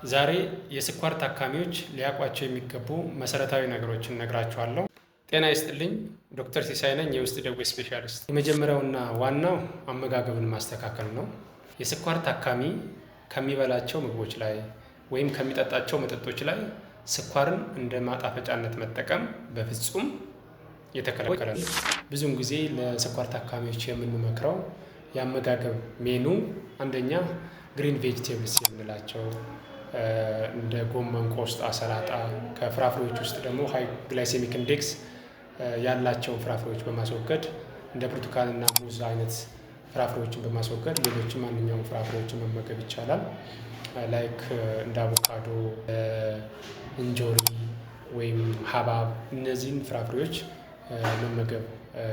ዛሬ የስኳር ታካሚዎች ሊያውቋቸው የሚገቡ መሰረታዊ ነገሮችን እነግራችኋለሁ። ጤና ይስጥልኝ፣ ዶክተር ሲሳይ ነኝ፣ የውስጥ ደዌ ስፔሻሊስት። የመጀመሪያውና ዋናው አመጋገብን ማስተካከል ነው። የስኳር ታካሚ ከሚበላቸው ምግቦች ላይ ወይም ከሚጠጣቸው መጠጦች ላይ ስኳርን እንደ ማጣፈጫነት መጠቀም በፍጹም የተከለከለ ነው። ብዙውን ጊዜ ለስኳር ታካሚዎች የምንመክረው የአመጋገብ ሜኑ አንደኛ ግሪን ቬጅቴብልስ የምንላቸው እንደ ጎመን፣ ቆስጣ፣ ሰላጣ ከፍራፍሬዎች ውስጥ ደግሞ ሃይ ግላይሴሚክ ኢንዴክስ ያላቸውን ፍራፍሬዎች በማስወገድ እንደ ብርቱካንና ሙዝ አይነት ፍራፍሬዎችን በማስወገድ ሌሎችም ማንኛውም ፍራፍሬዎችን መመገብ ይቻላል። ላይክ እንደ አቮካዶ፣ እንጆሪ ወይም ሀባብ እነዚህን ፍራፍሬዎች መመገብ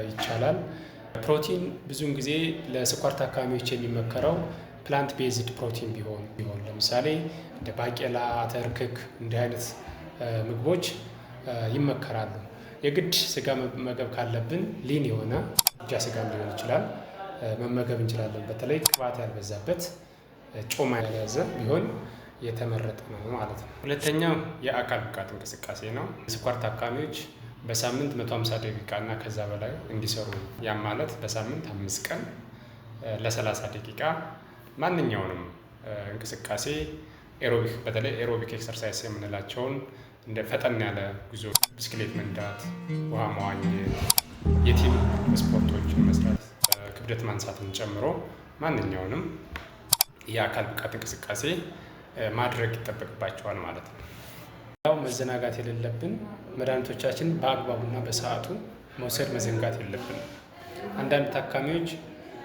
ይቻላል። ፕሮቲን ብዙውን ጊዜ ለስኳር ታካሚዎች የሚመከረው ፕላንት ቤዝድ ፕሮቲን ቢሆን ለምሳሌ እንደ ባቄላ፣ አተር፣ ክክ እንዲህ አይነት ምግቦች ይመከራሉ። የግድ ስጋ መመገብ ካለብን ሊን የሆነ ብቻ ስጋም ሊሆን ይችላል መመገብ እንችላለን። በተለይ ቅባት ያልበዛበት ጮማ ያልያዘ ቢሆን የተመረጠ ነው ማለት ነው። ሁለተኛው የአካል ብቃት እንቅስቃሴ ነው። የስኳር ታካሚዎች በሳምንት 150 ደቂቃ እና ከዛ በላይ እንዲሰሩ ያም ማለት በሳምንት 5 ቀን ለ30 ደቂቃ ማንኛውንም እንቅስቃሴ ኤሮቢክ በተለይ ኤሮቢክ ኤክሰርሳይዝ የምንላቸውን እንደ ፈጠን ያለ ጉዞ፣ ብስክሌት መንዳት፣ ውሃ መዋኘት፣ የቲም ስፖርቶችን መስራት፣ ክብደት ማንሳትን ጨምሮ ማንኛውንም የአካል ብቃት እንቅስቃሴ ማድረግ ይጠበቅባቸዋል ማለት ነው። ያው መዘናጋት የሌለብን መድኃኒቶቻችን በአግባቡና በሰዓቱ መውሰድ መዘንጋት የለብንም። አንዳንድ ታካሚዎች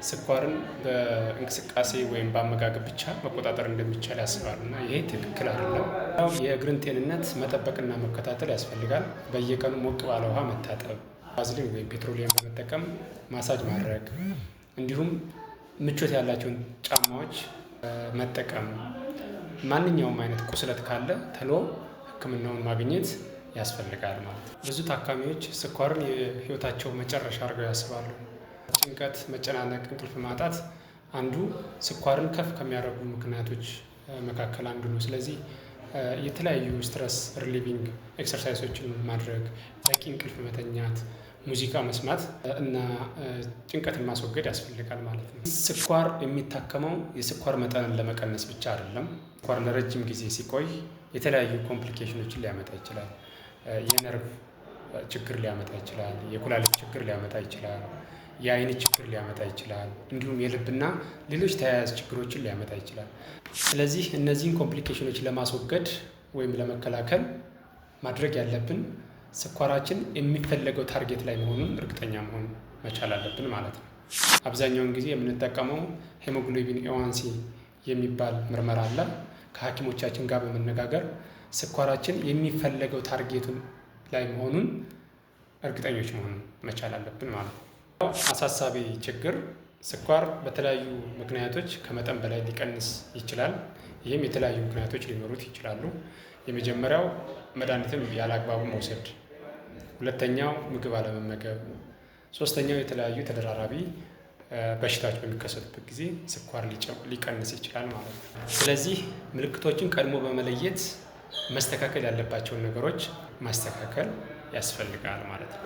ስኳርን በእንቅስቃሴ ወይም በአመጋገብ ብቻ መቆጣጠር እንደሚቻል ያስባሉ እና ይሄ ትክክል አይደለም። የእግርን ጤንነት መጠበቅና መከታተል ያስፈልጋል። በየቀኑ ሞቅ ባለ ውሃ መታጠብ፣ ቫዝሊን ወይም ፔትሮሊየም በመጠቀም ማሳጅ ማድረግ፣ እንዲሁም ምቾት ያላቸውን ጫማዎች መጠቀም፣ ማንኛውም አይነት ቁስለት ካለ ተሎ ሕክምናውን ማግኘት ያስፈልጋል ማለት ነው። ብዙ ታካሚዎች ስኳርን የህይወታቸው መጨረሻ አድርገው ያስባሉ። ጭንቀት፣ መጨናነቅ፣ እንቅልፍ ማጣት አንዱ ስኳርን ከፍ ከሚያደርጉ ምክንያቶች መካከል አንዱ ነው። ስለዚህ የተለያዩ ስትረስ ሪሊቪንግ ኤክሰርሳይሶችን ማድረግ፣ በቂ እንቅልፍ መተኛት፣ ሙዚቃ መስማት እና ጭንቀትን ማስወገድ ያስፈልጋል ማለት ነው። ስኳር የሚታከመው የስኳር መጠንን ለመቀነስ ብቻ አይደለም። ስኳር ለረጅም ጊዜ ሲቆይ የተለያዩ ኮምፕሊኬሽኖችን ሊያመጣ ይችላል። የነርቭ ችግር ሊያመጣ ይችላል። የኩላሊት ችግር ሊያመጣ ይችላል። የአይን ችግር ሊያመጣ ይችላል። እንዲሁም የልብና ሌሎች ተያያዥ ችግሮችን ሊያመጣ ይችላል። ስለዚህ እነዚህን ኮምፕሊኬሽኖች ለማስወገድ ወይም ለመከላከል ማድረግ ያለብን ስኳራችን የሚፈለገው ታርጌት ላይ መሆኑን እርግጠኛ መሆን መቻል አለብን ማለት ነው። አብዛኛውን ጊዜ የምንጠቀመው ሄሞግሎቢን ኤዋንሲ የሚባል ምርመራ አለ። ከሐኪሞቻችን ጋር በመነጋገር ስኳራችን የሚፈለገው ታርጌቱን ላይ መሆኑን እርግጠኞች መሆን መቻል አለብን ማለት ነው። አሳሳቢ ችግር ስኳር በተለያዩ ምክንያቶች ከመጠን በላይ ሊቀንስ ይችላል። ይህም የተለያዩ ምክንያቶች ሊኖሩት ይችላሉ። የመጀመሪያው መድኃኒትን ያለ አግባቡ መውሰድ፣ ሁለተኛው ምግብ አለመመገብ፣ ሶስተኛው የተለያዩ ተደራራቢ በሽታዎች በሚከሰቱበት ጊዜ ስኳር ሊቀንስ ይችላል ማለት ነው። ስለዚህ ምልክቶችን ቀድሞ በመለየት መስተካከል ያለባቸውን ነገሮች ማስተካከል ያስፈልጋል ማለት ነው።